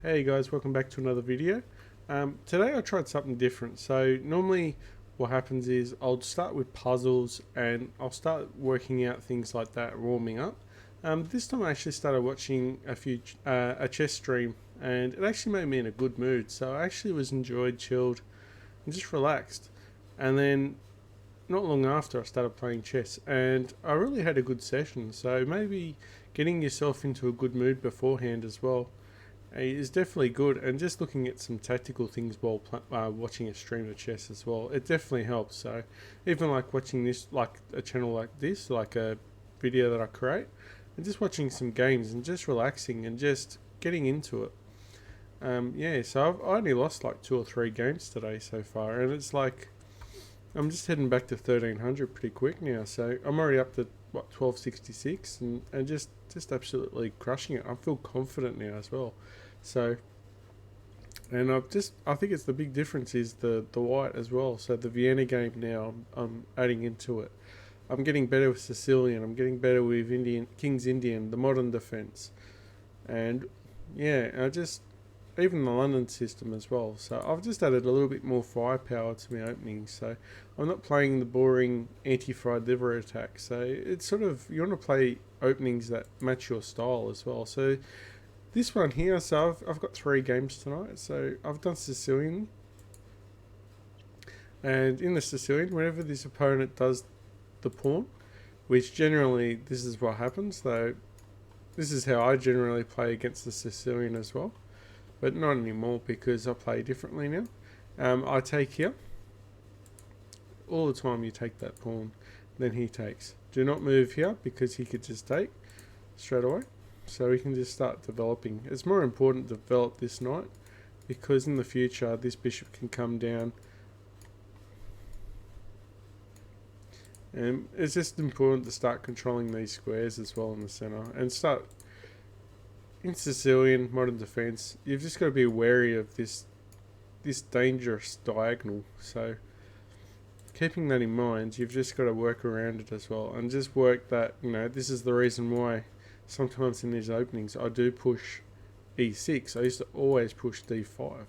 Hey guys, welcome back to another video. Today I tried something different. So normally what happens is I'll start with puzzles and I'll start working out things like that, warming up. This time I actually started watching a chess stream, and it actually made me in a good mood. So I actually was enjoyed, chilled, and just relaxed. And then not long after I started playing chess, and I really had a good session. So maybe getting yourself into a good mood beforehand as well is definitely good, and just looking at some tactical things while watching a stream of chess as well, it definitely helps. So even like watching this, like a channel like this, like a video that I create, and just watching some games and just relaxing and just getting into it. Yeah, so I only lost like 2 or 3 games today so far, and it's like I'm just heading back to 1300 pretty quick now. So I'm already up to what 1266, and just absolutely crushing it. I feel confident now as well. So, and I think it's the big difference is the white as well. So the Vienna game now I'm adding into it. I'm getting better with Sicilian. I'm getting better with Indian King's Indian, the modern defense, and yeah, I just even the London system as well. So I've just added a little bit more firepower to my openings. So I'm not playing the boring anti-fried liver attack. So it's sort of you want to play openings that match your style as well. So this one here, so I've got 3 games tonight. So I've done Sicilian, and in the Sicilian, whenever this opponent does the pawn, which generally this is what happens, though this is how I generally play against the Sicilian as well, but not anymore because I play differently now. I take here. All the time you take that pawn, then he takes. Do not move here because he could just take straight away. So we can just start developing. It's more important to develop this knight because in the future this bishop can come down. And it's just important to start controlling these squares as well in the center and start in Sicilian modern defense. You've just got to be wary of this dangerous diagonal. So keeping that in mind, you've just got to work around it as well, and just work that, this is the reason why sometimes in these openings I do push e6. I used to always push d5.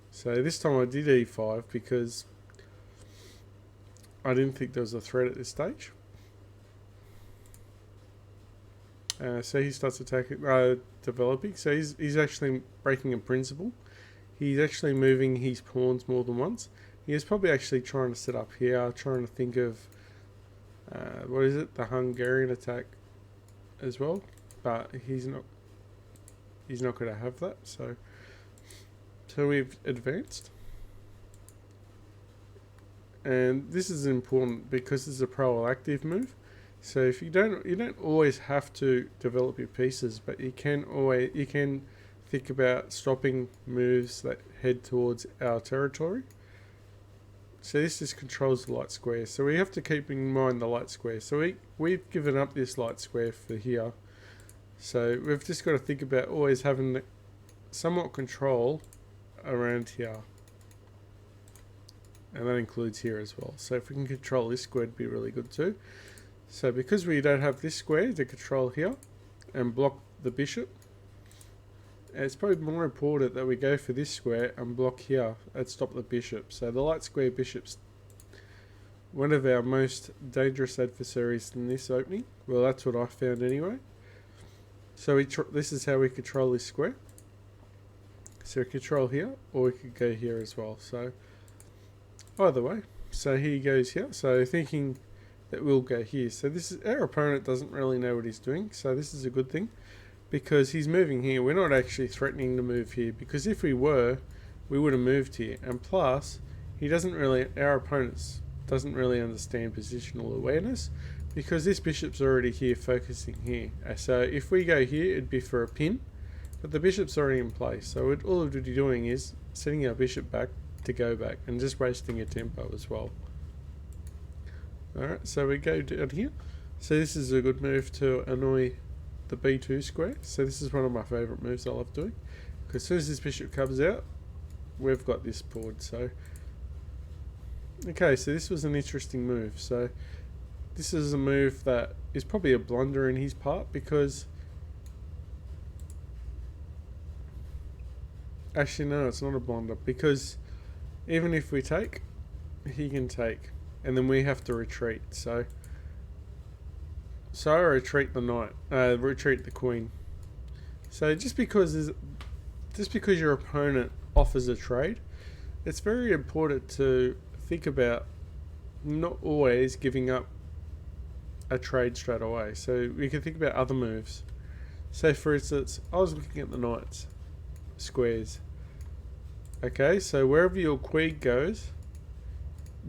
So this time I did e5 because I didn't think there was a threat at this stage. So he starts attacking, developing. So he's actually breaking a principle. He's actually moving his pawns more than once. He is probably actually trying to set up here, trying to think of what is it, the Hungarian attack as well, but he's not going to have that. So we've advanced, and this is important because it's a proactive move. So if you don't always have to develop your pieces, but you can think about stopping moves that head towards our territory. So this just controls the light square. So we have to keep in mind the light square. So we've given up this light square for here. So we've just got to think about always having somewhat control around here. And that includes here as well. So if we can control this square, it'd be really good too. So because we don't have this square to control here and block the bishop, it's probably more important that we go for this square and block here and stop the bishop. So the light square bishop's one of our most dangerous adversaries in this opening. Well, that's what I found anyway. So this is how we control this square. So we control here, or we could go here as well. So either way. So he goes here. So thinking that we'll go here. So this is our opponent doesn't really know what he's doing. So this is a good thing, because he's moving here. We're not actually threatening to move here, because if we were, we would have moved here. And plus, our opponent doesn't really understand positional awareness, because this bishop's already here focusing here. So if we go here, it'd be for a pin, but the bishop's already in place. So all it would be doing is setting our bishop back to go back and just wasting a tempo as well. Alright, so we go down here. So this is a good move to annoy the b2 square. So this is one of my favourite moves I love doing, because as soon as this bishop comes out, we've got this board. So okay, so this was an interesting move. So this is a move that is probably a blunder in his part, because Actually, no, it's not a blunder, because even if we take, he can take, and then we have to retreat. So I retreat the knight, retreat the queen. So just because your opponent offers a trade, it's very important to think about not always giving up a trade straight away. So we can think about other moves. So for instance, I was looking at the knights squares. Okay, so wherever your queen goes,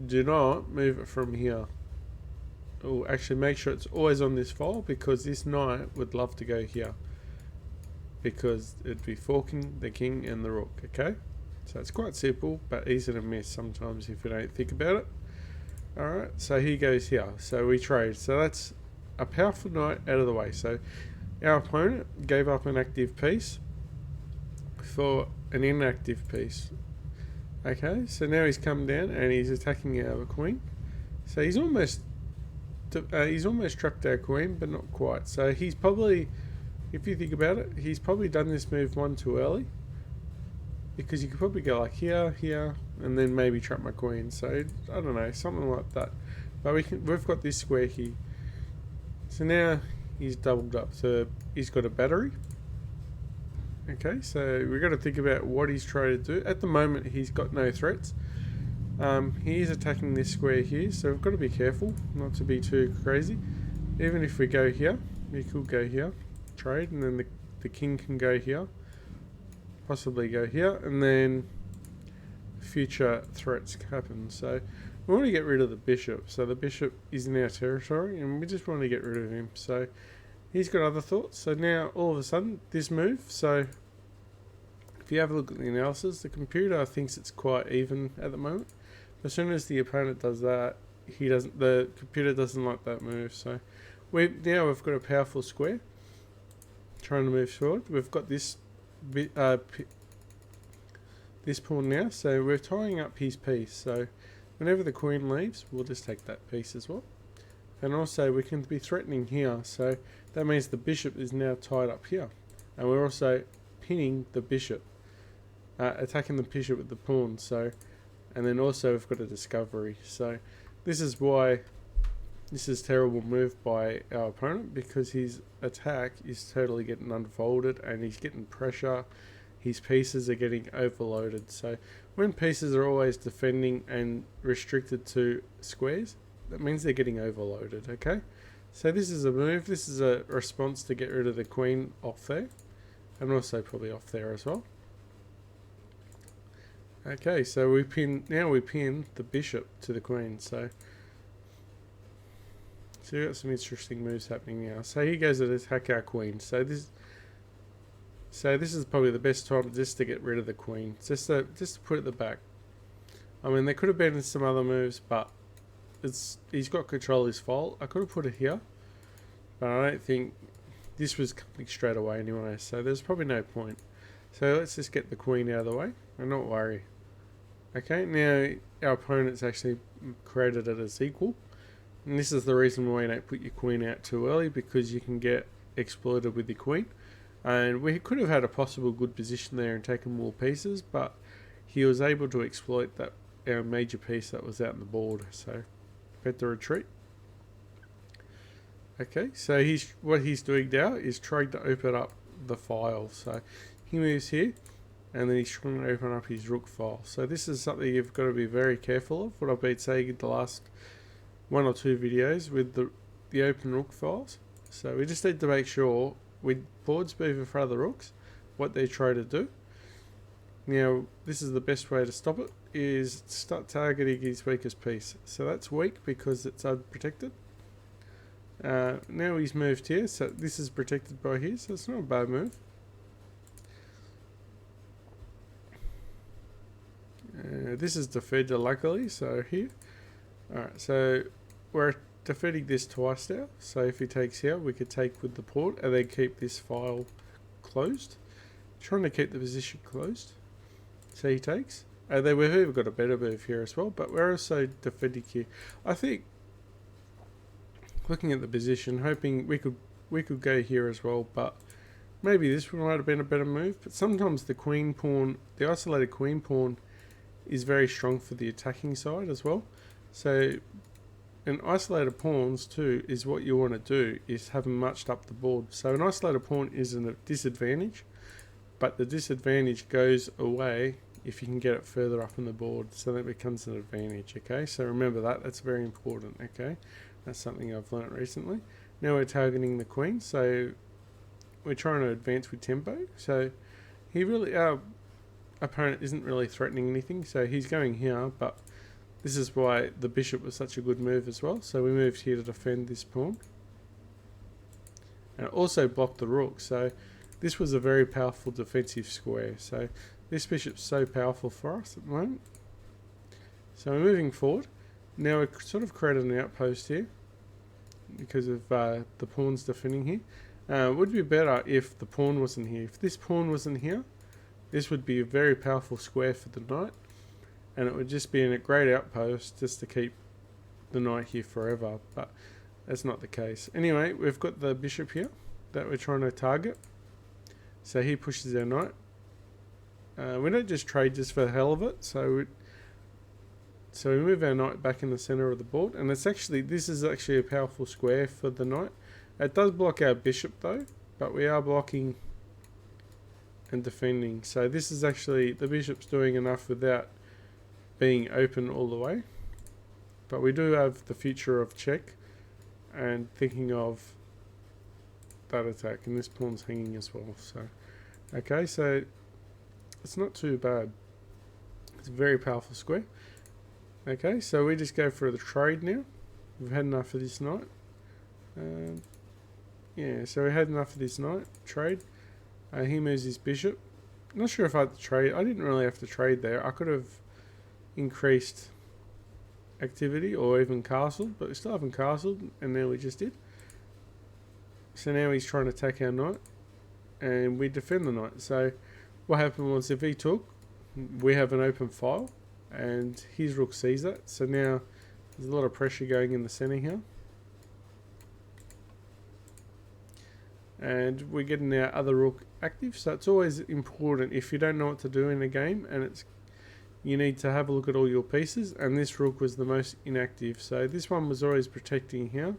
do not move it from here. Oh, actually make sure it's always on this file, because this knight would love to go here, because it'd be forking the king and the rook. Okay, so it's quite simple but easy to miss sometimes if you don't think about it. Alright, so he goes here, so we trade. So that's a powerful knight out of the way. So our opponent gave up an active piece for an inactive piece. Okay, so now he's come down and he's attacking our queen. So he's almost trapped our queen, but not quite. So he's probably, if you think about it, he's probably done this move one too early, because you could probably go like here, and then maybe trap my queen. So I don't know, something like that. But we've got this square here. So now he's doubled up. So he's got a battery. Okay, so we've got to think about what he's trying to do. At the moment, he's got no threats. He is attacking this square here, so we've got to be careful not to be too crazy. Even if we go here, we could go here, trade, and then the king can go here, possibly go here, and then future threats happen. So we want to get rid of the bishop. So the bishop is in our territory, and we just want to get rid of him. So he's got other thoughts. So now all of a sudden this move, so if you have a look at the analysis, the computer thinks it's quite even at the moment. As soon as the opponent does that, the computer doesn't like that move. So we've got a powerful square trying to move forward. We've got this this pawn now, so we're tying up his piece. So whenever the queen leaves, we'll just take that piece as well. And also we can be threatening here, so that means the bishop is now tied up here, and we're also pinning the bishop, attacking the bishop with the pawn. So, and then also we've got a discovery. So this is why this is a terrible move by our opponent, because his attack is totally getting unfolded and he's getting pressure. His pieces are getting overloaded. So when pieces are always defending and restricted to squares, that means they're getting overloaded. Okay, so this is a move. This is a response to get rid of the queen off there, and also probably off there as well. Okay, so we pin the bishop to the queen. So we've got some interesting moves happening now. So he goes to attack our queen. So this is probably the best time just to get rid of the queen, just to put it at the back. I mean, there could have been some other moves, but he's got control of his file. I could have put it here, but I don't think this was coming straight away anyway, so there's probably no point. So let's just get the queen out of the way and not worry. Okay, now our opponent's actually created it as equal, and this is the reason why you don't put your queen out too early, because you can get exploited with your queen. And we could have had a possible good position there and taken more pieces, but he was able to exploit that our major piece that was out on the board. So we had to retreat. Okay, so what he's doing now is trying to open up the file. So he moves here, and then he's trying to open up his rook file. So this is something you've got to be very careful of. What I've been saying in the last 1 or 2 videos with the open rook files. So we just need to make sure with boards moving in front of the rooks, what they try to do. Now, this is the best way to stop it, is start targeting his weakest piece. So that's weak because it's unprotected. Now he's moved here, so this is protected by here, so it's not a bad move. This is defender luckily, so here. Alright, so we're defending this twice now, so if he takes here, we could take with the pawn and then keep this file closed. Trying to keep the position closed. So he takes, and then we've even got a better move here as well, but we're also defending here. I think, looking at the position, hoping we could go here as well, but maybe this one might have been a better move, but sometimes the queen pawn, the isolated queen pawn, is very strong for the attacking side as well. So, and isolated pawns too is what you want to do, is have them muched up the board. So an isolated pawn is a disadvantage, but the disadvantage goes away if you can get it further up on the board, so that becomes an advantage. Okay, so remember that, that's very important. Okay, that's something I've learnt recently. Now we're targeting the queen, so we're trying to advance with tempo. So he really, our opponent isn't really threatening anything, so he's going here, but this is why the bishop was such a good move as well. So we moved here to defend this pawn, and also blocked the rook. So this was a very powerful defensive square. So this bishop's so powerful for us at the moment. So we're moving forward. Now we've sort of created an outpost here because of the pawns defending here. It would be better if the pawn wasn't here. If this pawn wasn't here, this would be a very powerful square for the knight, and it would just be in a great outpost just to keep the knight here forever, but that's not the case. Anyway, we've got the bishop here that we're trying to target. So he pushes our knight. We don't just trade just for the hell of it, so we move our knight back in the center of the board, and this is actually a powerful square for the knight. It does block our bishop though, but we are blocking and defending. So this is actually, the bishop's doing enough without being open all the way. But we do have the future of check and thinking of that attack, and this pawn's hanging as well. So okay, so it's not too bad. It's a very powerful square. Okay, so we just go for the trade now. We've had enough of this knight. Yeah, so we had enough of this knight trade. He moves his bishop. Not sure if I had to trade. I didn't really have to trade there. I could have increased activity or even castled, but we still haven't castled, and now we just did. So now he's trying to attack our knight, and we defend the knight. So what happened was, if he took, we have an open file, and his rook sees that. So now there's a lot of pressure going in the center here. And we're getting our other rook active, so it's always important if you don't know what to do in a game, and you need to have a look at all your pieces, and this rook was the most inactive. So this one was always protecting here,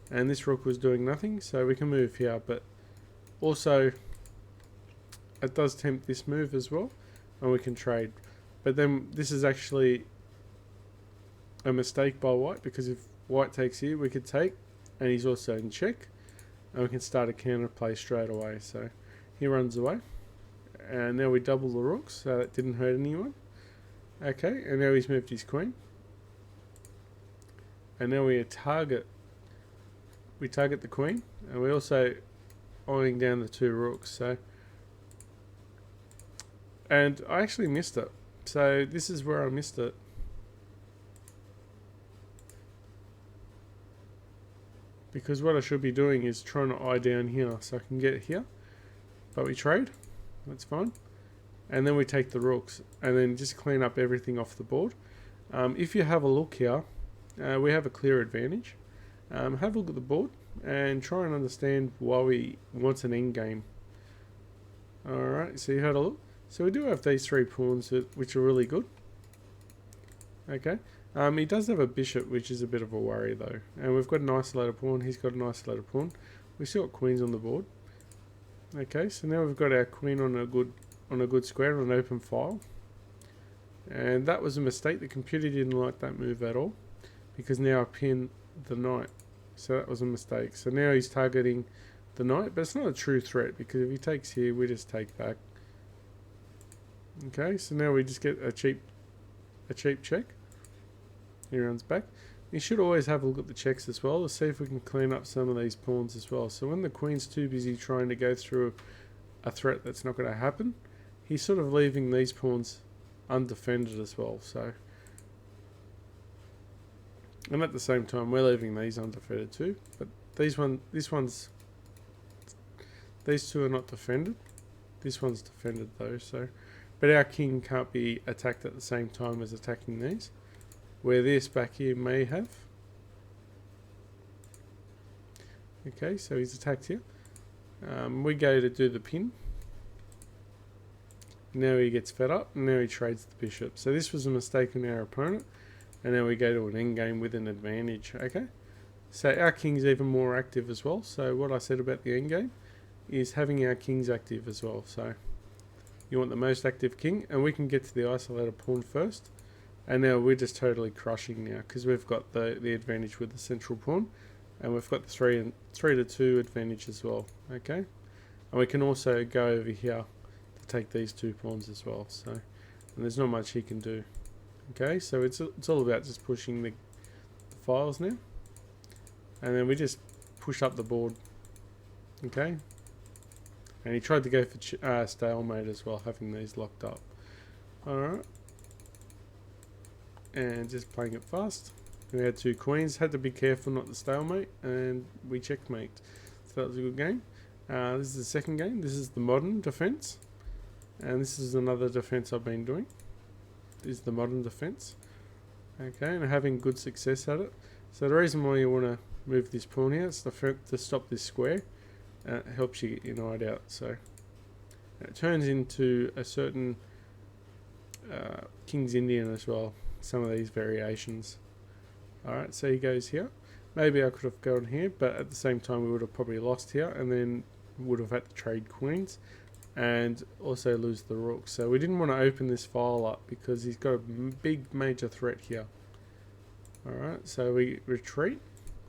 and this rook was doing nothing, so we can move here, but also it does tempt this move as well, and we can trade. But then this is actually a mistake by white, because if white takes here, we could take, and he's also in check, and we can start a counter play straight away. So he runs away, and now we double the rooks, so that didn't hurt anyone. Okay, and now he's moved his queen, and now we target the queen, and we're also eyeing down the two rooks. So, and I actually missed it, so this is where I missed it. Because what I should be doing is trying to eye down here so I can get here. But we trade. That's fine. And then we take the rooks. And then just clean up everything off the board. If you have a look here, we have a clear advantage. Have a look at the board and try and understand why we want an endgame. Alright, so you had a look. So we do have these three pawns which are really good. Okay. He does have a bishop, which is a bit of a worry though. And we've got an isolated pawn, he's got an isolated pawn. We've still got queens on the board. Okay, so now we've got our queen on a good square, on an open file. And that was a mistake. The computer didn't like that move at all, because now I pin the knight. So that was a mistake. So now he's targeting the knight, but it's not a true threat, because if he takes here, we just take back. Okay, so now we just get a cheap check. He runs back. You should always have a look at the checks as well to see if we can clean up some of these pawns as well. So when the queen's too busy trying to go through a threat that's not going to happen, he's sort of leaving these pawns undefended as well. So, and at the same time, we're leaving these undefended too. But these two are not defended. This one's defended though. So, but our king can't be attacked at the same time as attacking these, where this back here may have. Okay, so he's attacked here. We go to do the pin. Now he gets fed up, and now he trades the bishop. So this was a mistake on our opponent, and now we go to an endgame with an advantage. Okay, so our king's even more active as well. So what I said about the endgame is having our kings active as well. So you want the most active king, and we can get to the isolated pawn first. And now we're just totally crushing now because we've got the advantage with the central pawn, and we've got the 3 to 2 advantage as well. Okay, and we can also go over here to take these 2 pawns as well. So, and there's not much he can do. Okay, so it's all about just pushing the files now, and then we just push up the board. Okay, and he tried to go for stalemate as well, having these locked up. All right. And just playing it fast. We had 2 queens, had to be careful not to stalemate, and we checkmate. So that was a good game. This is the second game. This is the modern defense, and this is another defense I've been doing. This is the modern defense. Okay, and having good success at it. So the reason why you want to move this pawn here is to stop this square. It helps you get your knight out. So it turns into a certain King's Indian as well. Some of these variations. Alright, so he goes here. Maybe I could have gone here, but at the same time we would have probably lost here, and then would have had to trade queens and also lose the rook. So we didn't want to open this file up because he's got a big major threat here. Alright, so we retreat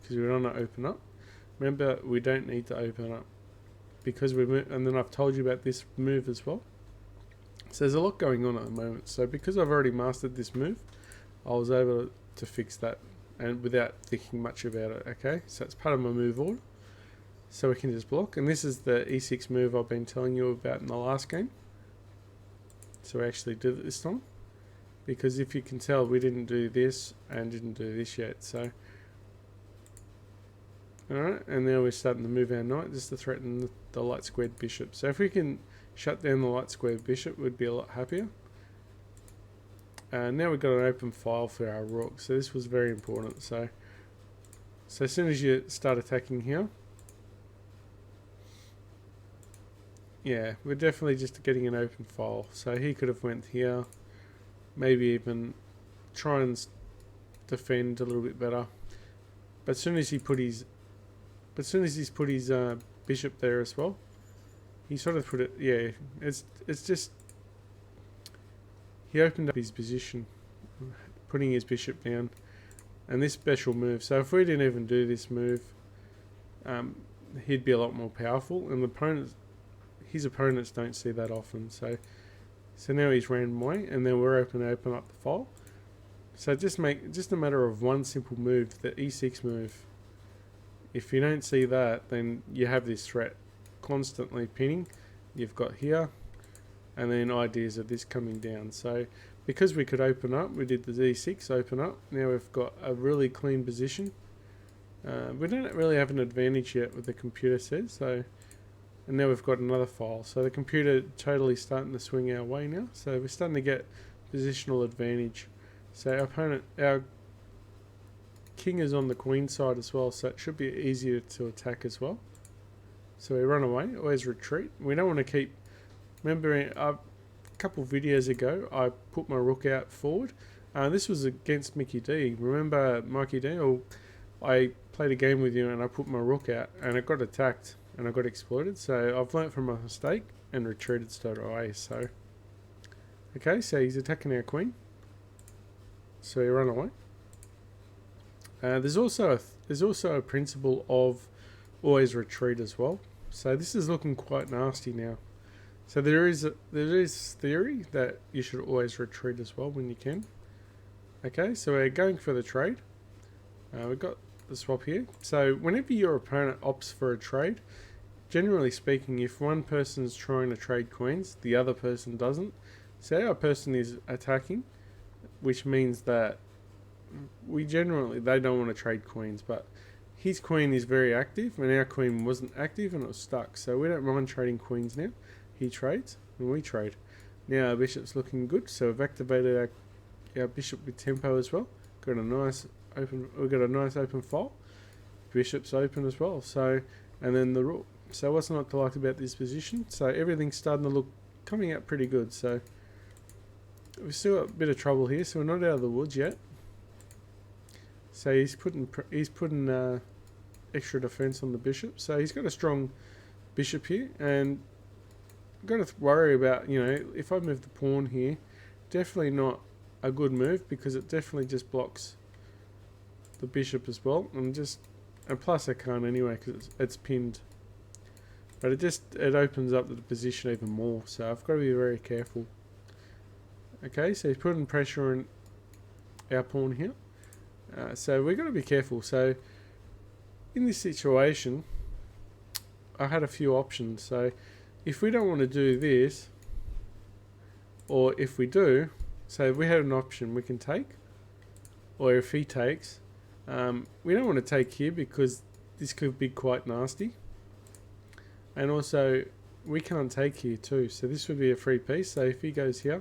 because we don't want to open up. Remember, we don't need to open up because we move, and then I've told you about this move as well. So there's a lot going on at the moment. So because I've already mastered this move, I was able to fix that and without thinking much about it. Okay, so it's part of my move order. So we can just block, and this is the e6 move I've been telling you about in the last game. So we actually did it this time, because if you can tell, we didn't do this and didn't do this yet. So alright, and now we're starting to move our knight just to threaten the light squared bishop. So if we can shut down the light squared bishop, we'd be a lot happier. Now we've got an open file for our rook, so this was very important. So as soon as you start attacking here, yeah, we're definitely just getting an open file. So he could have went here, maybe even try and defend a little bit better. But as soon as he's put his bishop there as well, he sort of put it. Yeah, it's just. He opened up his position, putting his bishop down, and this special move. So if we didn't even do this move, he'd be a lot more powerful, and his opponents don't see that often. So now he's ran away, and then we're open up the file. So just a matter of one simple move, the e6 move. If you don't see that, then you have this threat constantly pinning. You've got here. And then ideas of this coming down. So because we could open up, we did the d6 open up. Now we've got a really clean position. We don't really have an advantage yet, what the computer says. So, and now we've got another file. So the computer totally starting to swing our way now. So we're starting to get positional advantage. So our king is on the queen side as well. So it should be easier to attack as well. So we run away, always retreat. We don't want to keep. Remember, a couple videos ago, I put my rook out forward. This was against Mickey D. Remember Mikey D? Or I played a game with you and I put my rook out and it got attacked and I got exploited. So I've learnt from my mistake and retreated straight away. So, okay, so he's attacking our queen. So he run away. There's also a principle of always retreat as well. So this is looking quite nasty now. So there is theory that you should always retreat as well when you can. Okay, so we're going for the trade. We've got the swap here. So whenever your opponent opts for a trade, generally speaking, if one person's trying to trade queens, the other person doesn't. Say our person is attacking, which means that they don't want to trade queens, but his queen is very active and our queen wasn't active and it was stuck. So we don't mind trading queens now. He trades and we trade. Now our bishop's looking good, so we've activated our bishop with tempo as well. We've got a nice open file. Bishop's open as well. So, and then the rook. So what's not to like about this position? So everything's starting to look coming out pretty good. So we've still got a bit of trouble here. So we're not out of the woods yet. So he's putting extra defense on the bishop. So he's got a strong bishop here, and I've got to worry about, you know, if I move the pawn here, definitely not a good move because it definitely just blocks the bishop as well. And plus I can't anyway because it's pinned. But it opens up the position even more, so I've got to be very careful. Okay, so he's putting pressure on our pawn here. So we've got to be careful. So in this situation, I had a few options. So if we don't want to do this, or if we do, so we had an option we can take, or if he takes, we don't want to take here because this could be quite nasty. And also, we can't take here too, so this would be a free piece. So if he goes here,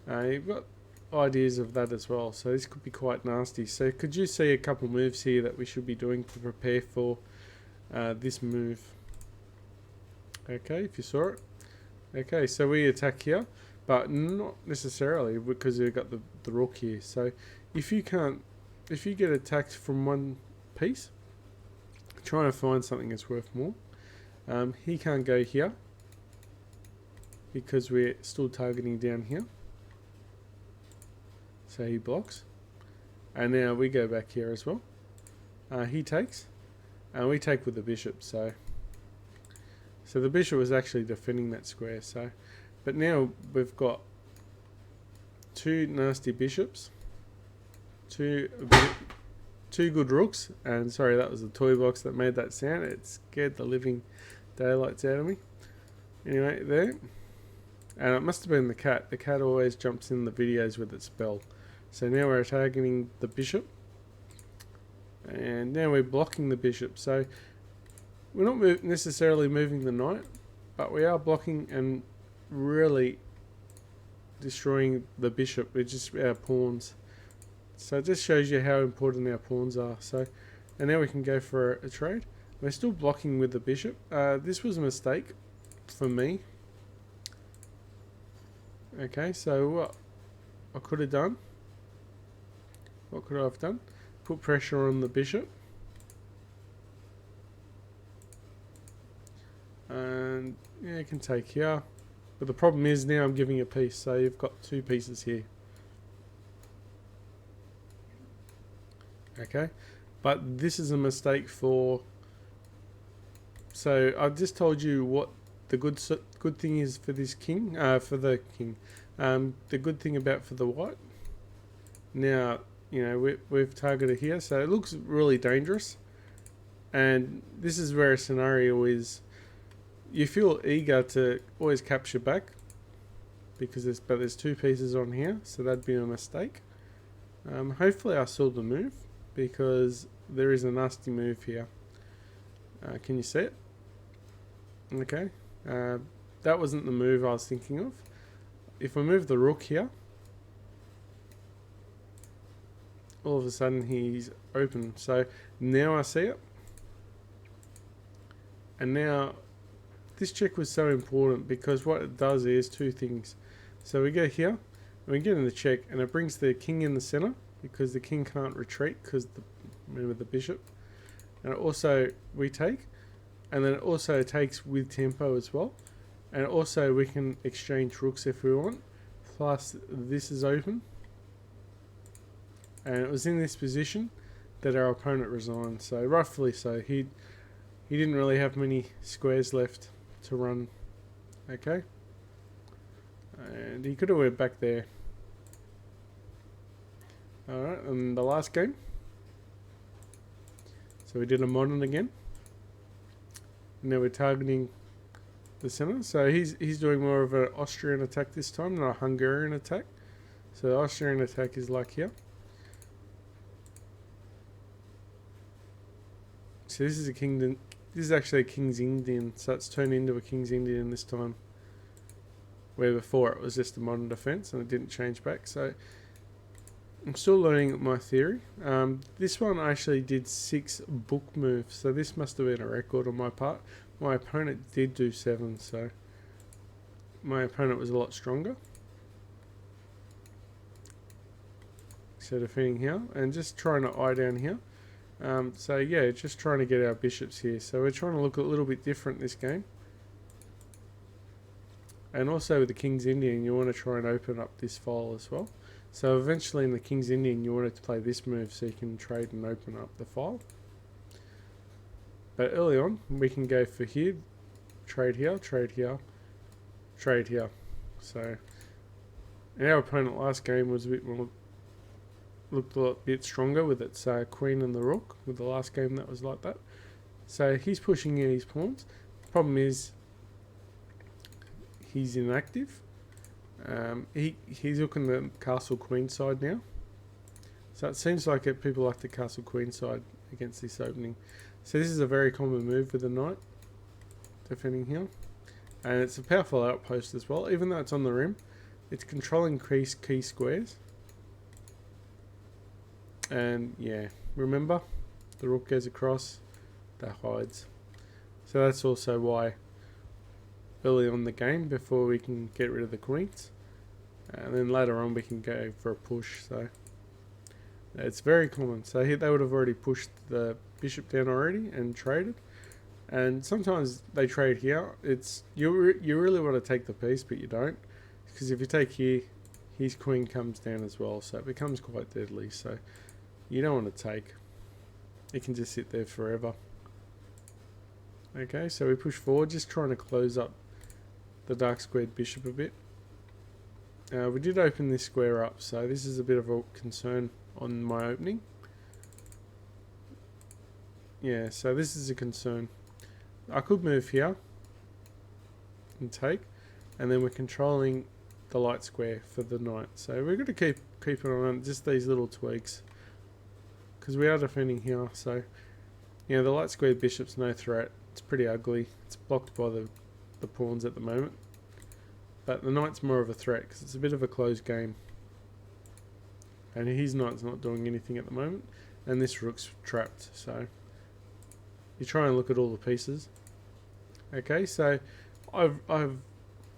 you've got ideas of that as well. So this could be quite nasty. So could you see a couple moves here that we should be doing to prepare for this move? Okay, if you saw it. Okay, so we attack here, but not necessarily because we've got the rook here. So if you get attacked from one piece, try to find something that's worth more. He can't go here because we're still targeting down here. So he blocks. And now we go back here as well. He takes. And we take with the bishop. So the bishop was actually defending that square. But now we've got two nasty bishops. Two good rooks. And sorry, that was the toy box that made that sound. It scared the living daylights out of me. Anyway, there. And it must have been the cat. The cat always jumps in the videos with its bell. So now we're targeting the bishop. And now we're blocking the bishop. So we're not necessarily moving the knight, but we are blocking and really destroying the bishop with just our pawns. So it just shows you how important our pawns are. And now we can go for a trade. We're still blocking with the bishop. This was a mistake for me. Okay, so what I could have done. What could I have done? Put pressure on the bishop. And yeah, you can take here. But the problem is now I'm giving a piece. So you've got two pieces here. Okay, but this is a mistake for... So I've just told you what the good thing is for this king, for the king. The good thing about for the white. Now, you know, we've targeted here, so it looks really dangerous. And this is where a scenario is, you feel eager to always capture back, because there's two pieces on here, so that'd be a mistake. Hopefully I saw the move, because there is a nasty move here. Can you see it? Okay, that wasn't the move I was thinking of. If we move the rook here, all of a sudden he's open. So now I see it. And now this check was so important because what it does is two things. So we go here and we get in the check, and it brings the king in the center because the king can't retreat because remember the bishop. And it also we take, and then it also takes with tempo as well. And also we can exchange rooks if we want. Plus this is open. And it was in this position that our opponent resigned. So roughly so. He didn't really have many squares left to run. Okay. And he could have went back there. Alright, and the last game. So we did a modern again. Now we're targeting the center. So he's doing more of an Austrian attack this time, not a Hungarian attack. So the Austrian attack is like here. So this is a kingdom. This is actually a King's Indian, so it's turned into a King's Indian this time. Where before it was just a modern defense and it didn't change back. So I'm still learning my theory. This one I actually did 6 book moves, so this must have been a record on my part. My opponent did do 7, so my opponent was a lot stronger. So defending here and just trying to eye down here. So yeah, just trying to get our bishops here. So we're trying to look a little bit different this game. And also with the King's Indian, you want to try and open up this file as well. So eventually in the King's Indian, you want to play this move so you can trade and open up the file. But early on, we can go for here, trade here, trade here, trade here. So our opponent last game was a bit more, looked a bit stronger with its queen and the rook with the last game that was like that. So he's pushing in his pawns. Problem is he's inactive. He's looking the castle queen side now. So it seems like people like the castle queen side against this opening. So this is a very common move with the knight defending here. And it's a powerful outpost as well. Even though it's on the rim, it's controlling key squares. And yeah, remember, the rook goes across, that hides. So that's also why early on the game, before we can get rid of the queens, and then later on we can go for a push. So it's very common. So here they would have already pushed the bishop down already and traded. And sometimes they trade here. It's you really want to take the piece, but you don't, because if you take here, his queen comes down as well, so it becomes quite deadly. So you don't want to take. It can just sit there forever. Okay, so we push forward, just trying to close up the dark squared bishop a bit. We did open this square up, so this is a bit of a concern on my opening. Yeah, so this is a concern. I could move here and take, and then we're controlling the light square for the knight. So we're going to keep it on just these little tweaks, because we are defending here. So you know, the light square bishop's no threat. It's pretty ugly. It's blocked by the pawns at the moment, but the knight's more of a threat because it's a bit of a closed game, and his knight's not doing anything at the moment, and this rook's trapped. So you try and look at all the pieces. Okay, so I've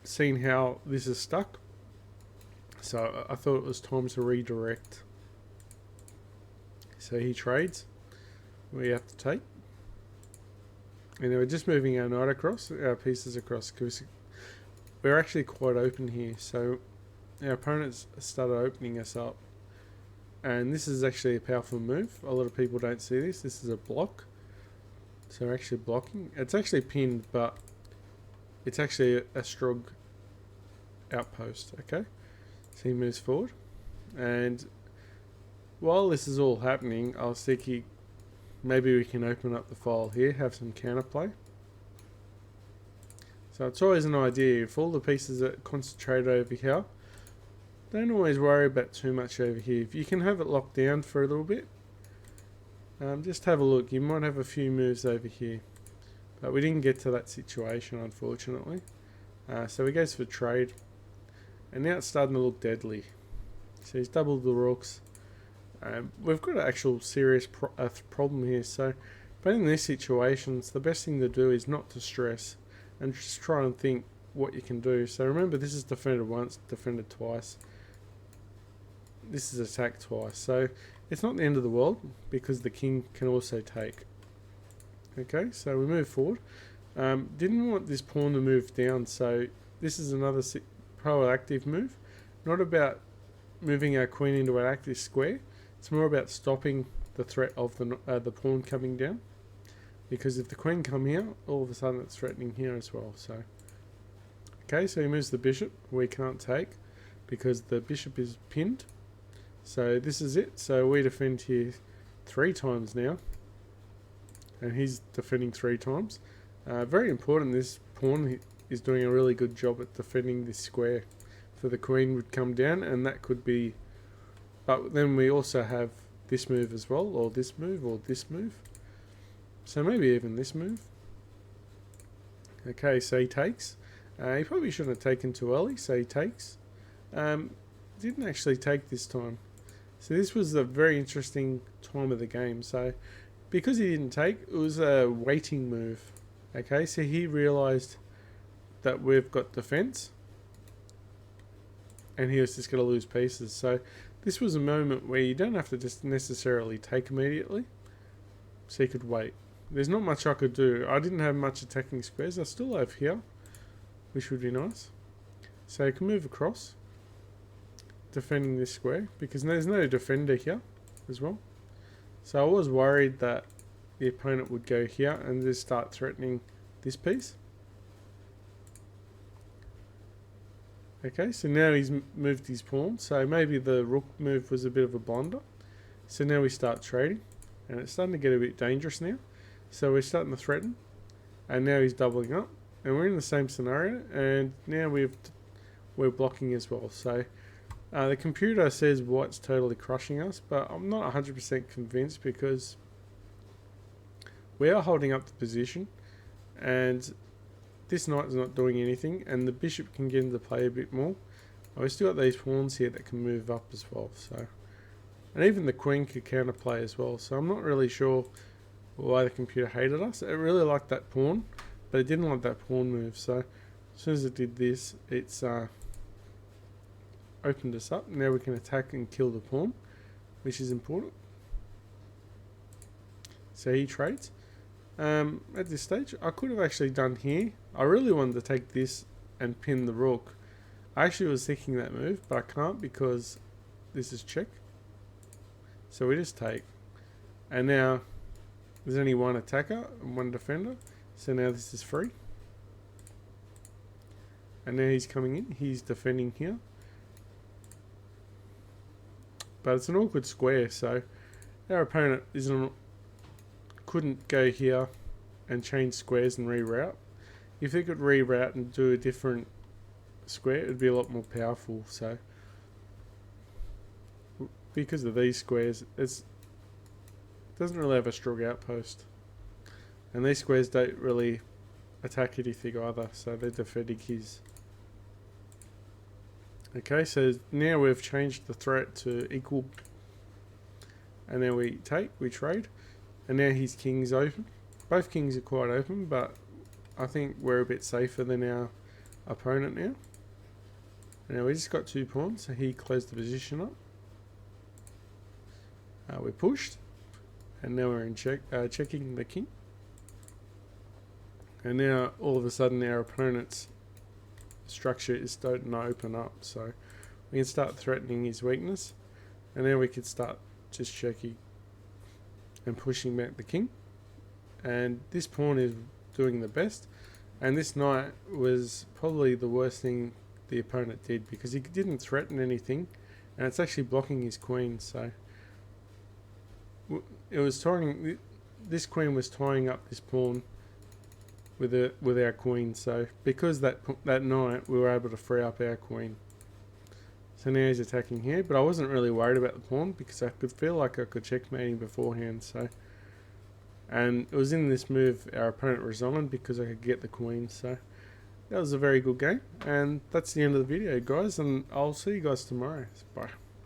seen how this is stuck, so I thought it was time to redirect. So he trades. We have to take. And we're just moving our knight across, our pieces across, because we're actually quite open here. So our opponents started opening us up. And this is actually a powerful move. A lot of people don't see this. This is a block. So we're actually blocking. It's actually pinned, but it's actually a strong outpost. Okay. So he moves forward. And while this is all happening, I was thinking maybe we can open up the file here, have some counterplay. So it's always an idea. If all the pieces are concentrated over here, don't always worry about too much over here. If you can have it locked down for a little bit, just have a look. You might have a few moves over here, but we didn't get to that situation, unfortunately. So he goes for trade, and now it's starting to look deadly. So he's doubled the rooks. We've got an actual serious problem here. So, but in these situations, the best thing to do is not to stress and just try and think what you can do. So remember, this is defended once, defended twice. This is attacked twice. So it's not the end of the world, because the king can also take. Okay, so we move forward. Didn't want this pawn to move down, so this is another proactive move. Not about moving our queen into an active square. It's more about stopping the threat of the pawn coming down, because if the queen come here, all of a sudden it's threatening here as well. So okay, so he moves the bishop. We can't take because the bishop is pinned. So this is it. So we defend here 3 times now, and he's defending 3 times. Very important. This pawn is doing a really good job at defending this square, for the queen would come down, and that could be. But then we also have this move as well, or this move, or this move. So maybe even this move. Okay, so he takes. He probably shouldn't have taken too early, so he takes. Didn't actually take this time. So this was a very interesting time of the game. So because he didn't take, it was a waiting move. Okay, so he realised that we've got defence, and he was just going to lose pieces. So this was a moment where you don't have to just necessarily take immediately, so you could wait. There's not much I could do. I didn't have much attacking squares. I still have here, which would be nice. So you can move across, defending this square, because there's no defender here as well. So I was worried that the opponent would go here and just start threatening this piece. Okay, so now he's moved his pawn, so maybe the rook move was a bit of a blunder. So now we start trading, and it's starting to get a bit dangerous now. So we're starting to threaten, and now he's doubling up, and we're in the same scenario, and now we're blocking as well. So the computer says white's totally crushing us, but I'm not 100% convinced, because we are holding up the position, and this knight is not doing anything, and the bishop can get into play a bit more. We've still got these pawns here that can move up as well, so, and even the queen could counterplay as well. So I'm not really sure why the computer hated us. It really liked that pawn, but it didn't like that pawn move. So as soon as it did this, it's opened us up. Now we can attack and kill the pawn, which is important. So he trades. At this stage, I could have actually done here. I really wanted to take this and pin the rook. I actually was thinking that move, but I can't because this is check. So we just take. And now there's only one attacker and one defender. So now this is free. And now he's coming in. He's defending here. But it's an awkward square, so our opponent couldn't go here and change squares and reroute. If they could reroute and do a different square, it would be a lot more powerful. So because of these squares, it doesn't really have a strong outpost, and these squares don't really attack anything either, so they're defending his. Okay, so now we've changed the threat to equal, and then we trade. And now his king's open. Both kings are quite open, but I think we're a bit safer than our opponent now. And now we just got 2 pawns, so he closed the position up. We pushed, and now we're in checking the king. And now all of a sudden our opponent's structure is starting to open up, so we can start threatening his weakness. And now we can start just checking and pushing back the king, and this pawn is doing the best, and this knight was probably the worst thing the opponent did, because he didn't threaten anything, and it's actually blocking his queen. So it was this queen was tying up this pawn with our queen. So because that knight, we were able to free up our queen. So now he's attacking here, but I wasn't really worried about the pawn because I could feel like I could checkmate him beforehand. So, and it was in this move our opponent resigned because I could get the queen. So that was a very good game, and that's the end of the video, guys, and I'll see you guys tomorrow. Bye.